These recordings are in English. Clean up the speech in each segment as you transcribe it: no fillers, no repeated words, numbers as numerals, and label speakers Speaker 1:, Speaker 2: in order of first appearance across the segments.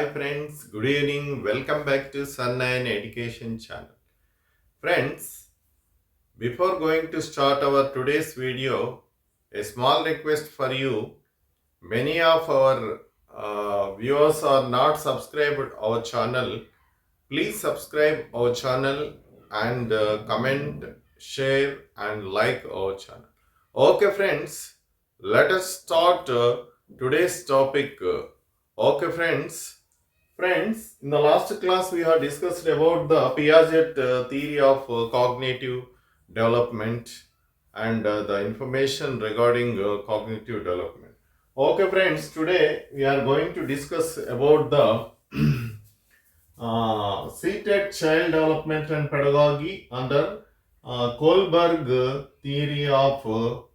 Speaker 1: Hi friends, good evening. Welcome back to Sun and Education channel. Friends, before going to start our today's video, a small request for you. Many of our viewers are not subscribed our channel. Please subscribe our channel and comment, share and like our channel. Okay friends, let us start today's topic. Okay friends, in the last class we have discussed about the Piaget theory of cognitive development and the information regarding cognitive development. Okay friends, today we are going to discuss about the seated child development and pedagogy under Kohlberg theory of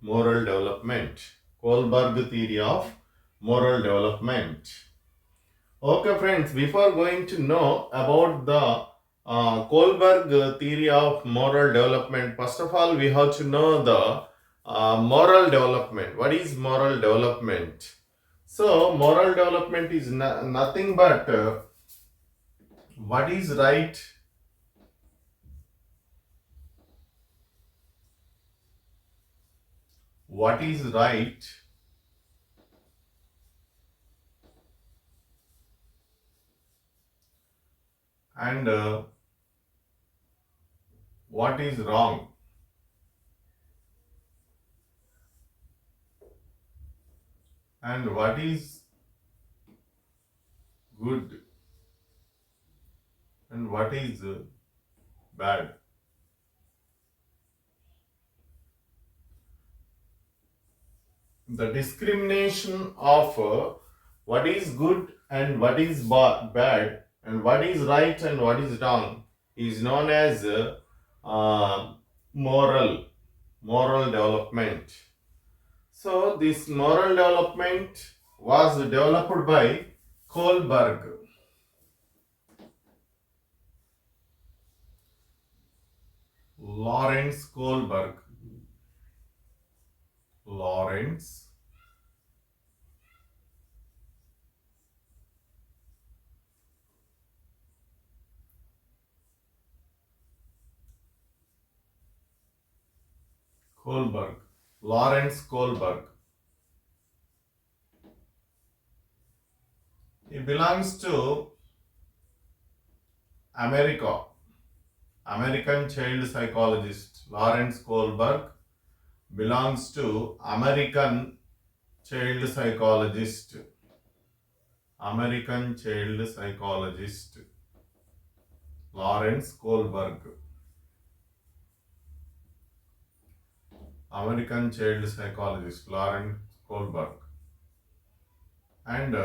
Speaker 1: moral development. Kohlberg theory of moral development. Okay, friends, before going to know about the Kohlberg theory of moral development, first of all, we have to know the moral development. What is moral development? So, moral development is nothing but what is right, what is right, and what is wrong. And what is good and what is bad. The discrimination of what is good and what is bad and what is right and what is wrong is known as moral development. So this moral development was developed by Kohlberg. Lawrence Kohlberg. Lawrence Kohlberg. Lawrence Kohlberg. He belongs to America. American child psychologist Lawrence Kohlberg belongs to American child psychologist. American child psychologist Lawrence Kohlberg. American child psychologist Lawrence Kohlberg. And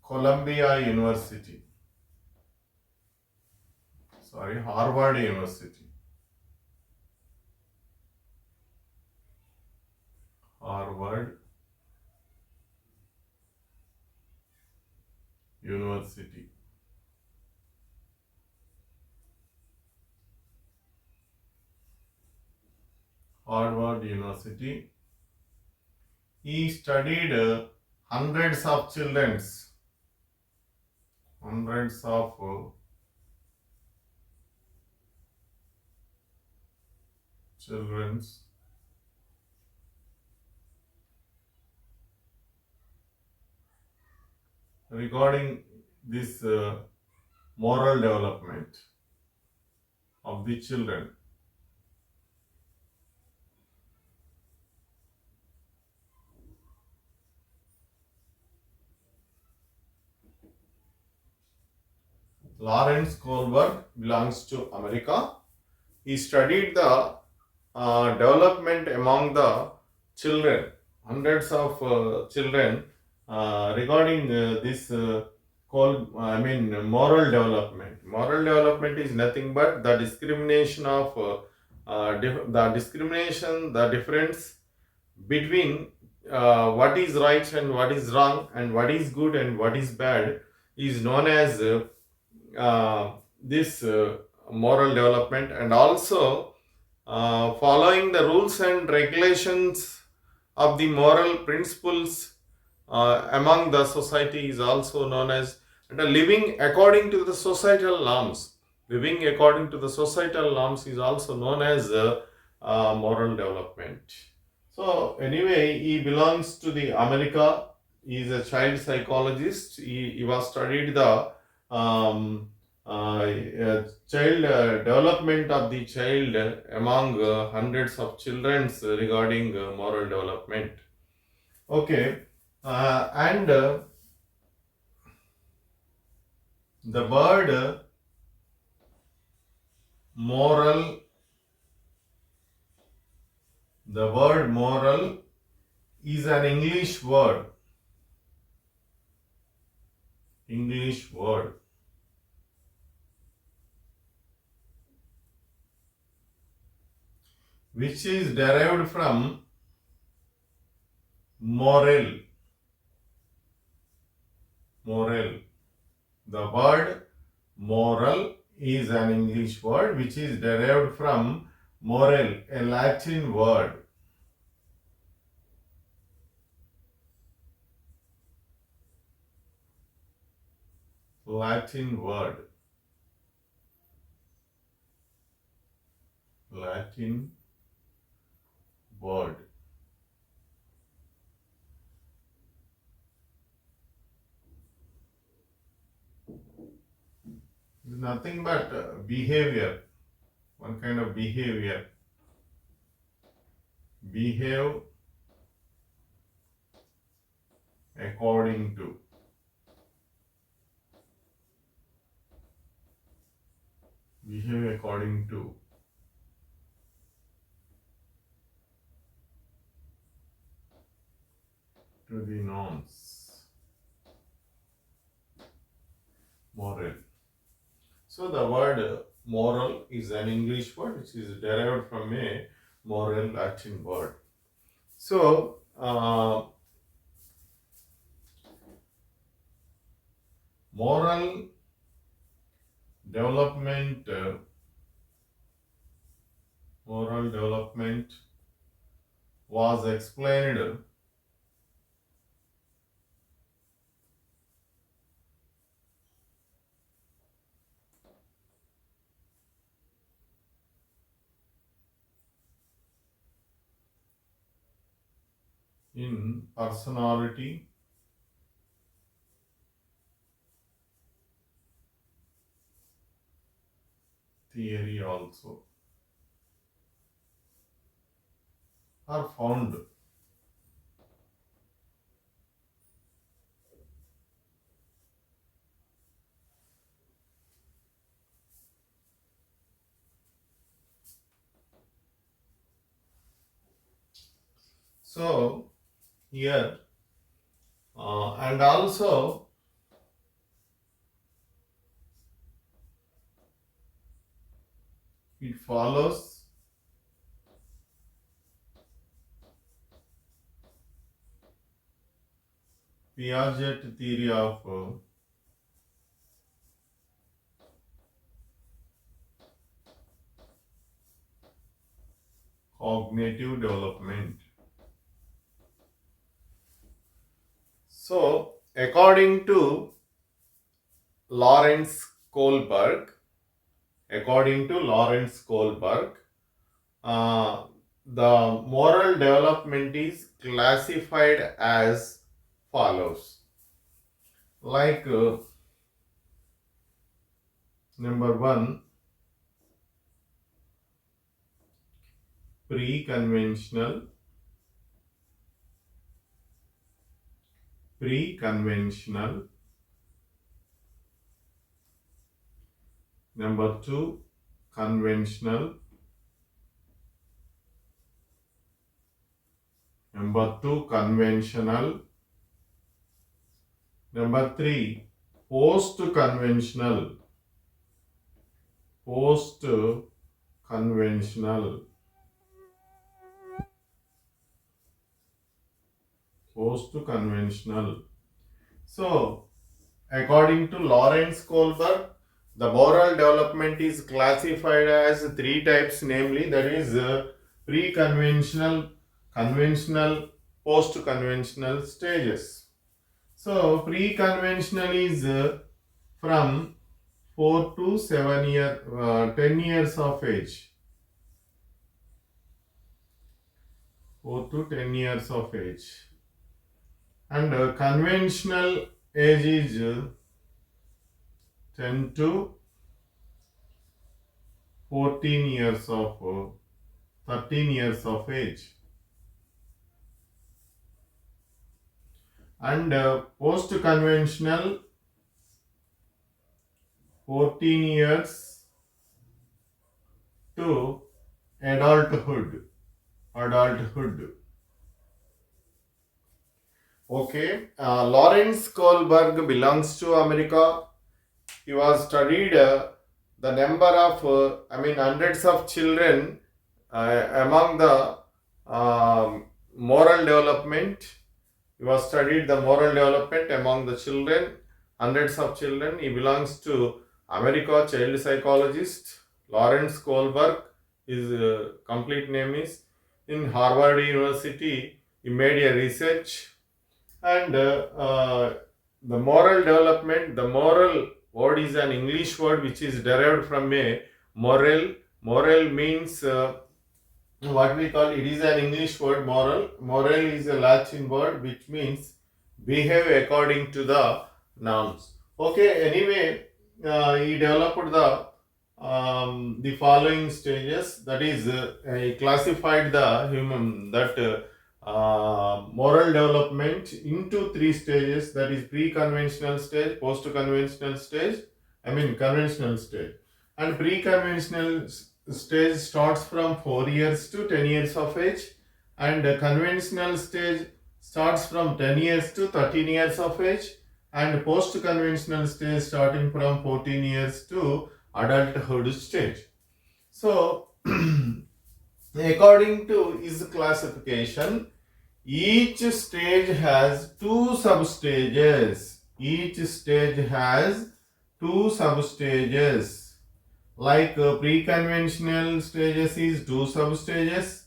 Speaker 1: Columbia University. Harvard University. Harvard University. Harvard University. He studied hundreds of children's regarding this moral development of the children. Lawrence Kohlberg belongs to America. He studied the development among the children, hundreds of children regarding this moral development. Moral development is nothing but the discrimination of the difference between what is right and what is wrong and what is good and what is bad is known as this moral development, and also following the rules and regulations of the moral principles among the society is also known as And living according to the societal norms. Living according to the societal norms is also known as moral development. So anyway, he belongs to the America. He is a child psychologist. He was studied the child development of the child among hundreds of children regarding moral development. Okay, and the word moral, the word moral is an English word, which is derived from moral. Moral. The word moral is an English word which is derived from moral, a Latin word. Latin word. Latin word. It's nothing but behavior, one kind of behavior. Behave according to. Behave according to. To the norms. Moral. So the word moral is an English word which is derived from a moral Latin word. So moral development was explained in personality theory also, are found. So here and also it follows Piaget theory of cognitive development. So according to Lawrence Kohlberg, uh, the moral development is classified as follows. Like number one, preconventional. Number two, conventional. Number two, conventional. Number three, post-conventional. Post-conventional. Post-conventional. So, according to Lawrence Kohlberg, the moral development is classified as three types, namely that is pre-conventional, conventional, post-conventional stages. So pre-conventional is from 4 to 10 years of age. 4 to 10 years of age. And conventional age is 10 to 14 years of 13 years of age. And post-conventional 14 years to adulthood. Okay, Lawrence Kohlberg belongs to America. He was studied the number of, hundreds of children among the moral development. He was studied the moral development among the children, hundreds of children. He belongs to America, child psychologist Lawrence Kohlberg. His complete name is in Harvard University. He made a research and the moral development. The moral word is an English word which is derived from a moral. Moral means what we call, it is an English word, moral. Moral is a Latin word which means behave according to the norms. Okay, anyway, he developed the following stages. That is, he classified the human moral development into three stages. That is pre-conventional stage, post-conventional stage, conventional stage. And pre-conventional stage starts from 4 years to 10 years of age, and conventional stage starts from 10 years to 13 years of age, and post-conventional stage starting from 14 years to adulthood stage. So, according to his classification, each stage has two substages. Each stage has two substages. Like pre-conventional stages is two substages,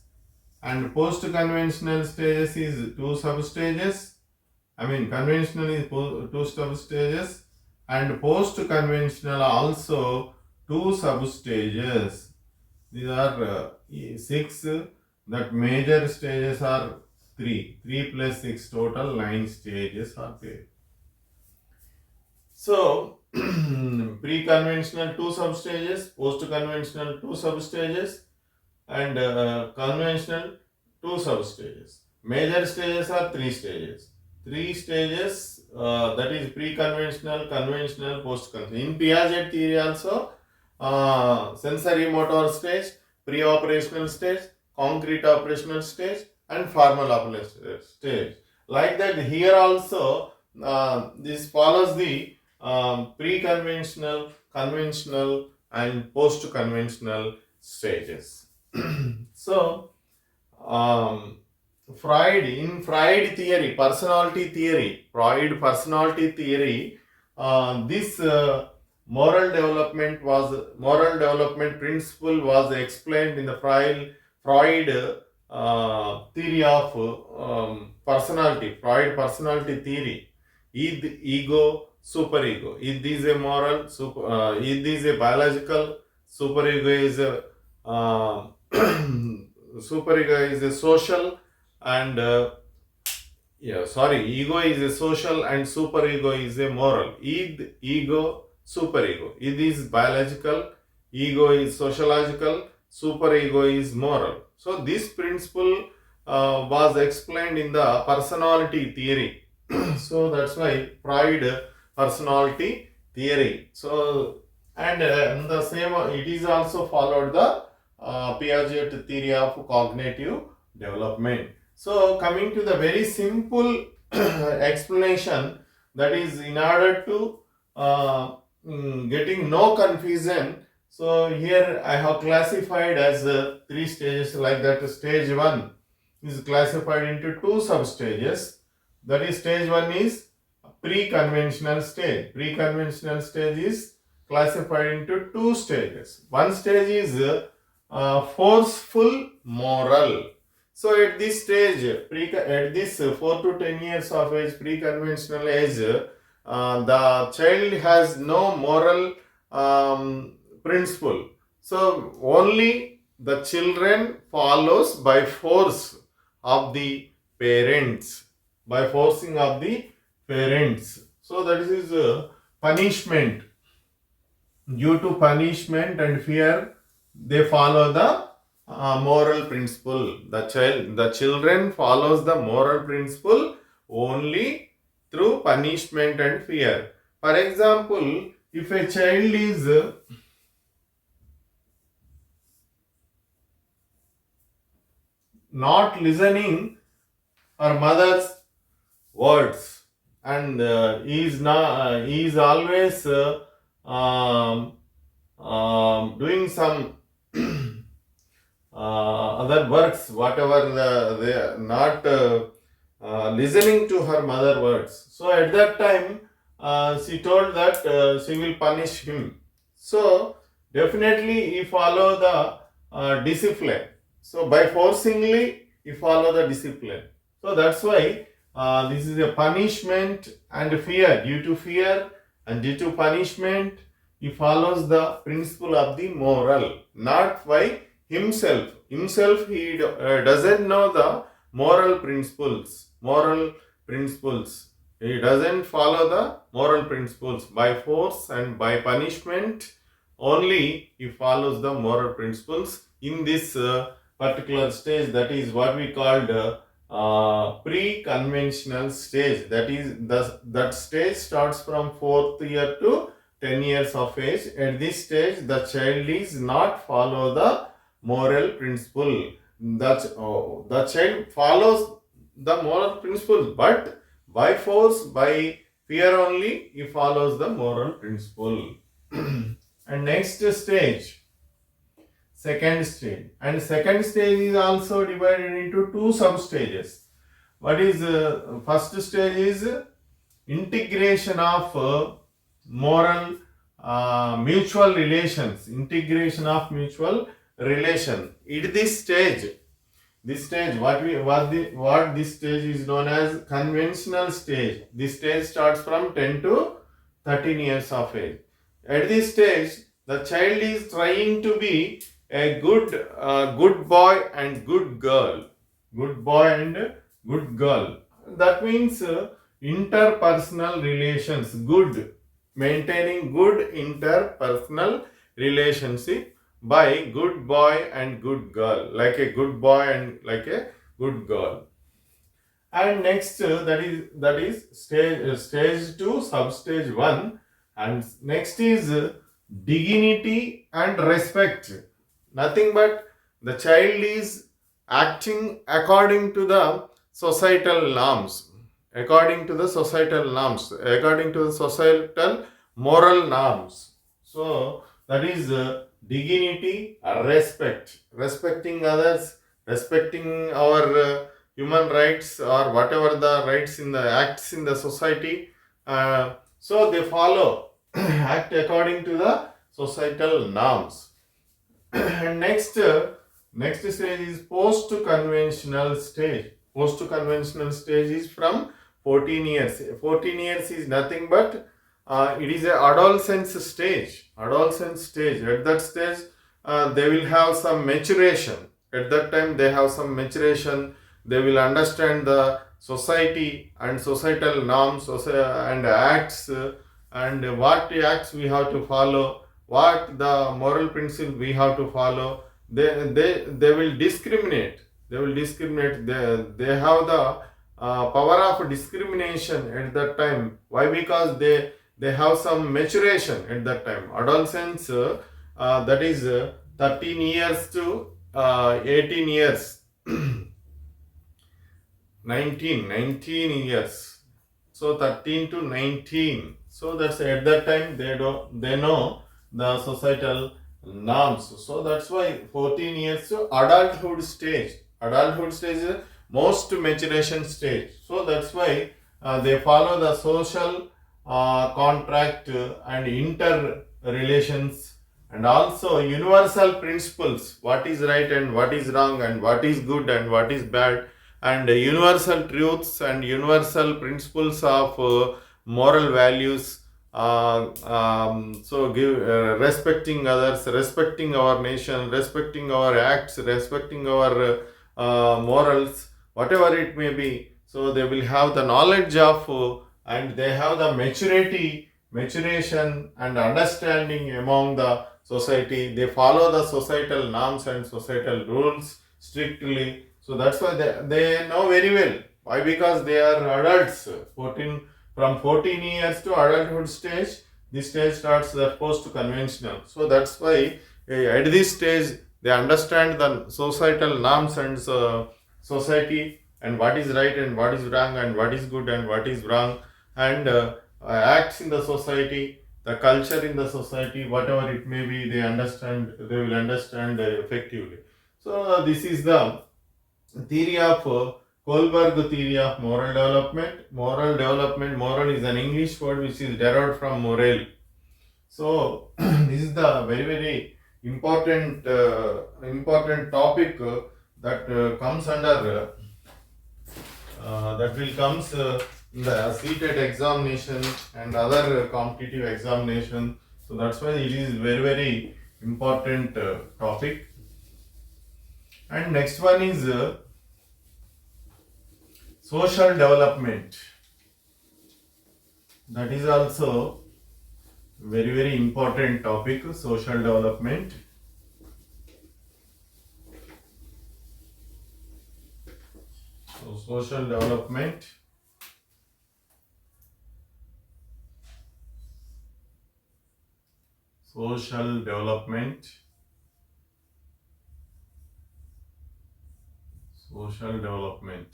Speaker 1: and post-conventional stages is two substages. Conventional is two substages, and post-conventional also two substages. These are 6. That major stages are 3. 3 plus 6, total 9 stages are there. So, pre-conventional 2 substages, post-conventional 2 substages, and conventional 2 substages. Major stages are 3 stages. 3 stages, that is pre-conventional, conventional, post-conventional. In Piaget theory also, sensory motor stage, pre-operational stage, concrete operational stage, and formal operational stage. Like that, here also, this follows the pre-conventional, conventional, and post-conventional stages. So, Freud theory, personality theory, this moral development principle was explained in the Freud theory of personality. Freud personality theory. Id, ego, superego. Id is a moral, id is a biological, superego is a superego is a social, and ego is a social and superego is a moral. Id, ego, superego. Id is biological, ego is sociological, superego is moral. So this principle was explained in the personality theory. So that's why Freud personality theory. So, and the same, it is also followed the Piaget theory of cognitive development. So, coming to the very simple explanation, that is in order to getting no confusion. So, here I have classified as 3 stages like that. Stage 1 is classified into 2 substages. That is, stage 1 is pre-conventional stage. Pre-conventional stage is classified into 2 stages. One stage is forceful moral. So at this stage, at this 4 to 10 years of age, pre-conventional age, the child has no moral principle. So only the children follows by force of the parents, by forcing of the parents. So that is punishment. Due to punishment and fear, they follow the moral principle. The children follows the moral principle only through punishment and fear. For example, if a child is not listening her mother's words and he is always doing some other works, whatever they are not listening to her mother words. So at that time, she told that she will punish him. So definitely he follow the discipline. So by forcingly he follow the discipline. So that's why this is a punishment and fear. Due to fear and due to punishment, he follows the principle of the moral, not by himself. Himself he doesn't know the moral principles. He doesn't follow the moral principles. By force and by punishment only he follows the moral principles in this particular stage. That is what we called pre-conventional stage. That is that stage starts from 4th year to 10 years of age. At this stage, the child is not follow the moral principle. The child follows the moral principle, but by force, by fear only, he follows the moral principle. And next stage, second stage. And second stage is also divided into two sub-stages. What is first stage is integration of moral mutual relations. Integration of mutual relation. In this stage, what this stage is known as conventional stage. This stage starts from 10 to 13 years of age. At this stage, the child is trying to be a good boy and good girl. Good boy and good girl. That means interpersonal relations. Good. Maintaining good interpersonal relationship by good boy and good girl, like a good boy and like a good girl. And next that is stage 2, substage 1, and next is dignity and respect. Nothing but the child is acting according to the societal norms, according to the societal moral norms. So that is dignity, respect, respecting others, respecting our human rights or whatever the rights in the acts in the society. So they follow, act according to the societal norms. And next stage is post-conventional stage. Post-conventional stage is from 14 years. 14 years is nothing but it is a adolescence stage. Adolescence stage. At that stage, they will have some maturation. At that time, they have some maturation. They will understand the society and societal norms and acts and what acts we have to follow, what the moral principle we have to follow. They will discriminate. They will discriminate. They have the power of discrimination at that time. Why? Because they have some maturation at that time. Adolescence, that is 13 years to 18 years. 19 years. So 13 to 19. So that's at that time they know the societal norms. So that's why 14 years to adulthood stage. Adulthood stage is most maturation stage. So that's why they follow the social contract and interrelations and also universal principles. What is right and what is wrong and what is good and what is bad, and universal truths and universal principles of moral values. So give respecting others, respecting our nation, respecting our acts, respecting our morals, whatever it may be. So they will have the knowledge of and they have the maturation and understanding among the society. They follow the societal norms and societal rules strictly. So that's why they know very well. Why? Because they are adults. 14 from 14 years to adulthood stage, this stage starts the post-conventional. So that's why at this stage they understand the societal norms and society, and what is right and what is wrong and what is good and what is wrong, and acts in the society, the culture in the society, whatever it may be, they will understand effectively. So this is the theory of Kohlberg theory of moral development. Moral is an English word which is derived from morale. So this is the very important topic that comes under that will comes in the seated examination and other competitive examination. So that's why it is very important topic. And next one is social development. That is also very important topic, social development. So social development. Social development. Social development.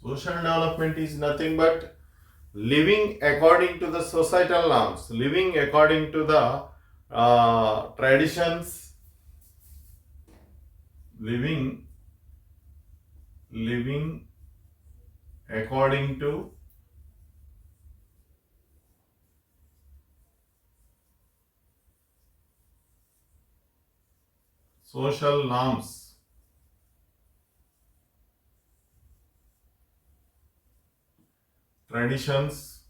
Speaker 1: Social development is nothing but living according to the societal norms, living according to the traditions, living according to social norms, traditions,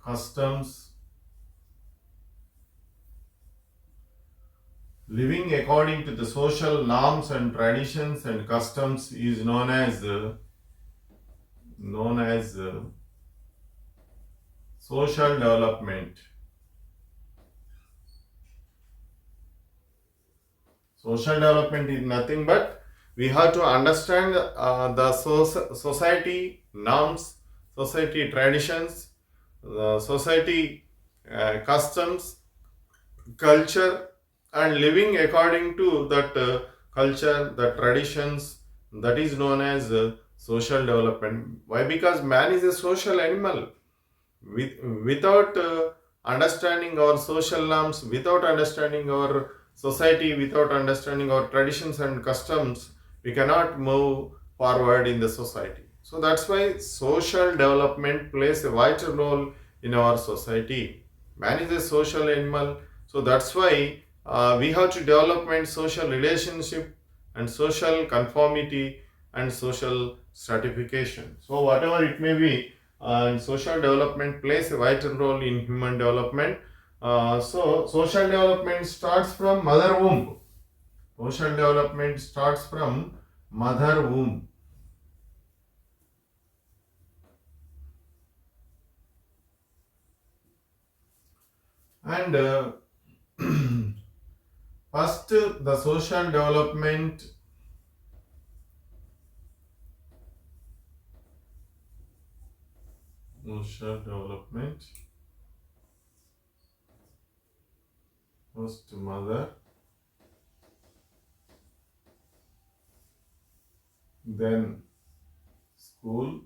Speaker 1: customs. Living according to the social norms and traditions and customs is known as social development. Social development is nothing but we have to understand the society norms, society traditions, society customs, culture, and living according to that culture, the traditions, that is known as social development. Why? Because man is a social animal. Without understanding our social norms, without understanding our society, without understanding our traditions and customs, we cannot move forward in the society. So that's why social development plays a vital role in our society. Man is a social animal, so that's why we have to development social relationship and social conformity and social stratification. So whatever it may be, and social development plays a vital role in human development. So social development starts from mother womb. Social development starts from mother womb. And first, the social development, first mother, then school,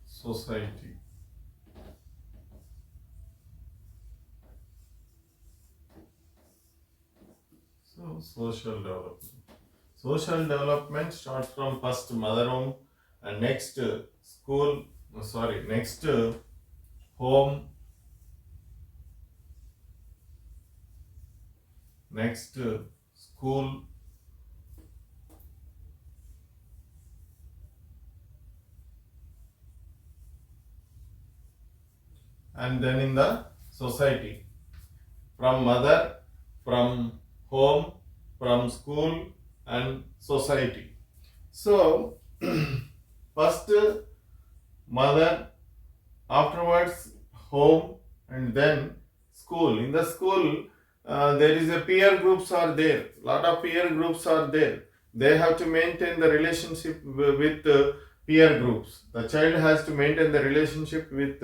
Speaker 1: society. So social development. Social development starts from first mother home and next school, next home, next school, and then in the society. From mother, from home, from school, and society. So, first mother, afterwards home, and then school. In the school, there is a peer groups are there. Lot of peer groups are there. They have to maintain the relationship with peer groups. The child has to maintain the relationship with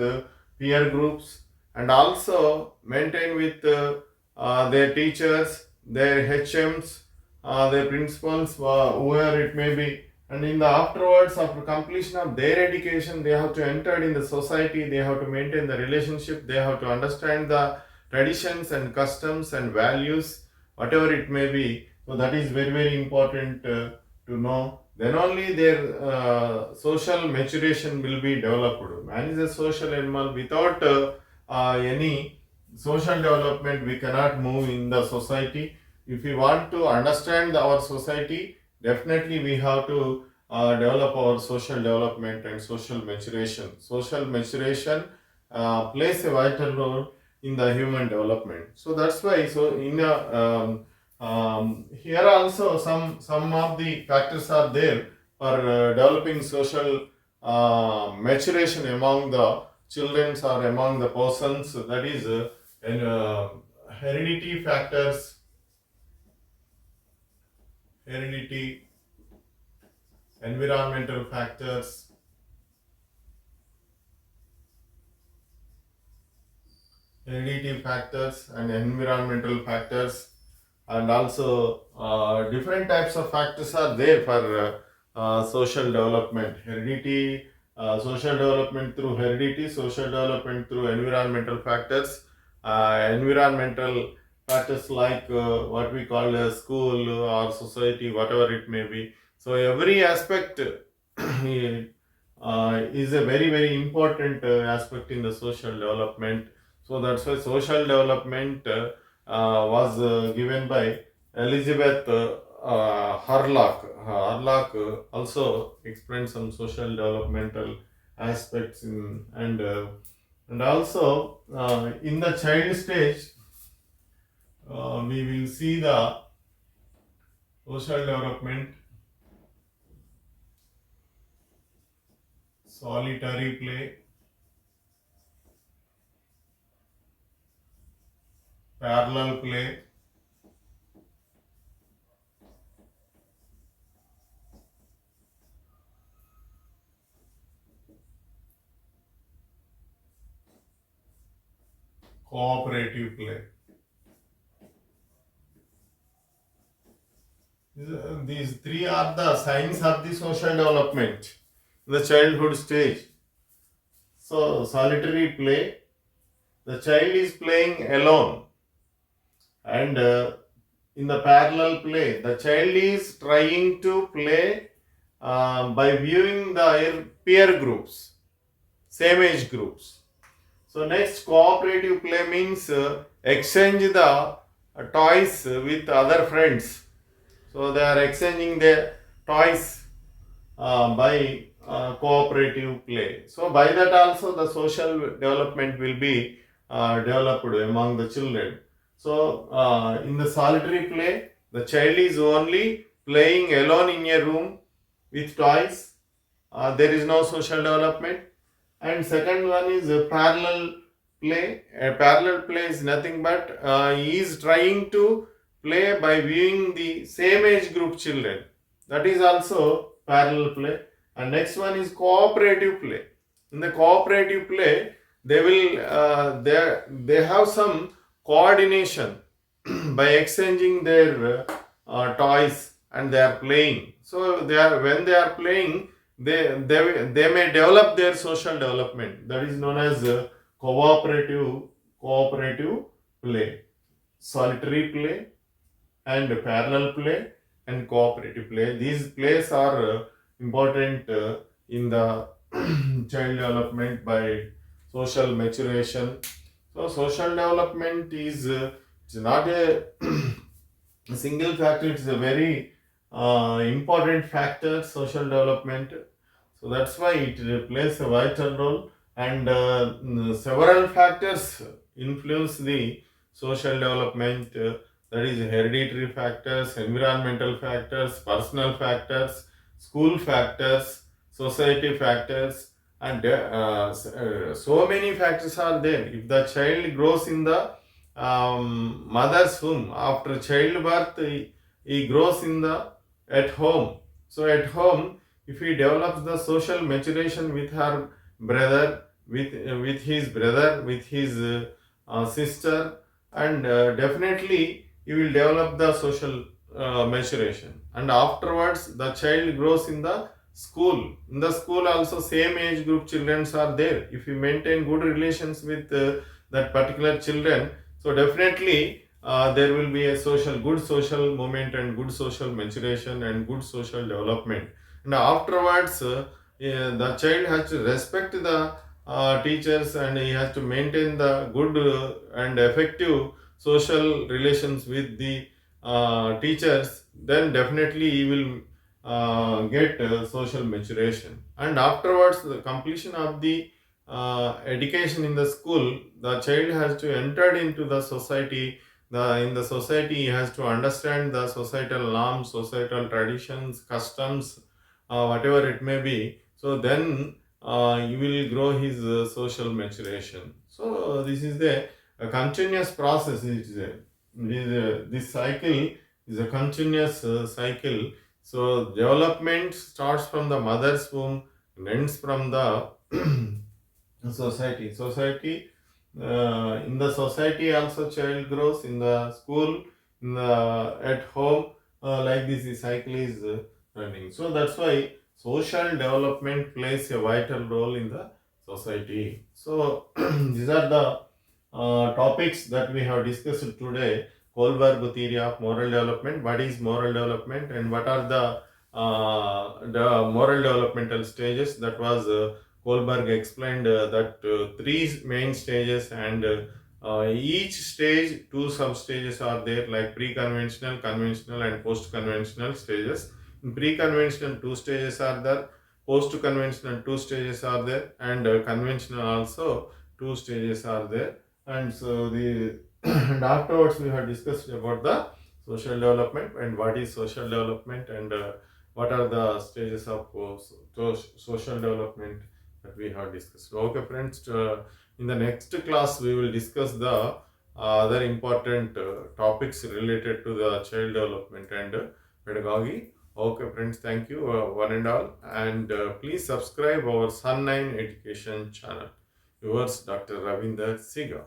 Speaker 1: peer groups and also maintain with their teachers, their HMs, their principals, whoever it may be. And in the afterwards, after completion of their education, they have to enter in the society, they have to maintain the relationship, they have to understand the traditions and customs and values, whatever it may be. So that is very, very important to know. Then only their social maturation will be developed. Man is a social animal. Without any social development, we cannot move in the society. If we want to understand our society, definitely we have to develop our social development and social maturation. Social maturation plays a vital role in the human development. So that's why. So in here also some of the factors are there for developing social maturation among the children or among the persons. That is heredity factors, heredity, environmental factors, heredity factors and environmental factors, and also different types of factors are there for social development. Heredity, social development through heredity, social development through environmental factors, environmental factors like what we call a school or society, whatever it may be. So every aspect is a very, very important aspect in the social development. So that's why social development was given by Elizabeth Harlock. Harlock also explained some social developmental aspects and also in the child stage we will see the social development, solitary play, parallel play, cooperative play. These three are the signs of the social development in the childhood stage. So, solitary play, the child is playing alone, and in the parallel play, the child is trying to play by viewing the peer groups, same age groups. So, next cooperative play means exchange the toys with other friends. So, they are exchanging their toys by cooperative play. So by that also the social development will be developed among the children. So in the solitary play, the child is only playing alone in a room with toys. There is no social development. And second one is a parallel play. A parallel play is nothing but he is trying to play by viewing the same age group children. That is also parallel play. And next one is cooperative play. In the cooperative play, they will they have some coordination by exchanging their toys and they are playing. So they are when they are playing, they may develop their social development. That is known as cooperative play, solitary play, and parallel play, and cooperative play. These plays are important in the child development by social maturation. So social development is it's not a single factor, it's a very important factor, social development. So that's why it plays a vital role, and several factors influence the social development. That is hereditary factors, environmental factors, personal factors, school factors, society factors, and so many factors are there. If the child grows in the mother's womb, after childbirth, he grows in the at home. So at home, if he develops the social maturation with her brother, with his brother, with his sister, and definitely he will develop the social maturation. And afterwards, the child grows in the school. In the school also, same age group children are there. If you maintain good relations with that particular children, so definitely there will be a good social movement and good social maturation and good social development. And afterwards, the child has to respect the teachers, and he has to maintain the good and effective social relations with the teachers. Then definitely he will get social maturation. And afterwards, the completion of the education in the school, the child has to enter into the society. In the society, he has to understand the societal norms, societal traditions, customs, whatever it may be. So then you will grow his social maturation. So this is a continuous process. This cycle is a continuous cycle. So development starts from the mother's womb and ends from the society. In the society also child grows, in the school, in the at home, like this the cycle is running. So that's why social development plays a vital role in the society. So these are the topics that we have discussed today. Kohlberg theory of moral development, what is moral development, and what are the moral developmental stages. That was Kohlberg explained that three main stages, and each stage two sub stages are there, like pre-conventional, conventional, and post-conventional stages. In pre-conventional, two stages are there, post-conventional, two stages are there, and conventional also two stages are there. And so the and afterwards we have discussed about the social development and what is social development, and what are the stages of social development that we have discussed. Okay, friends, in the next class we will discuss the other important topics related to the child development and pedagogy. Okay, friends, thank you one and all, and please subscribe our Sun 9 Education channel. Yours, Dr. Ravinder Siga.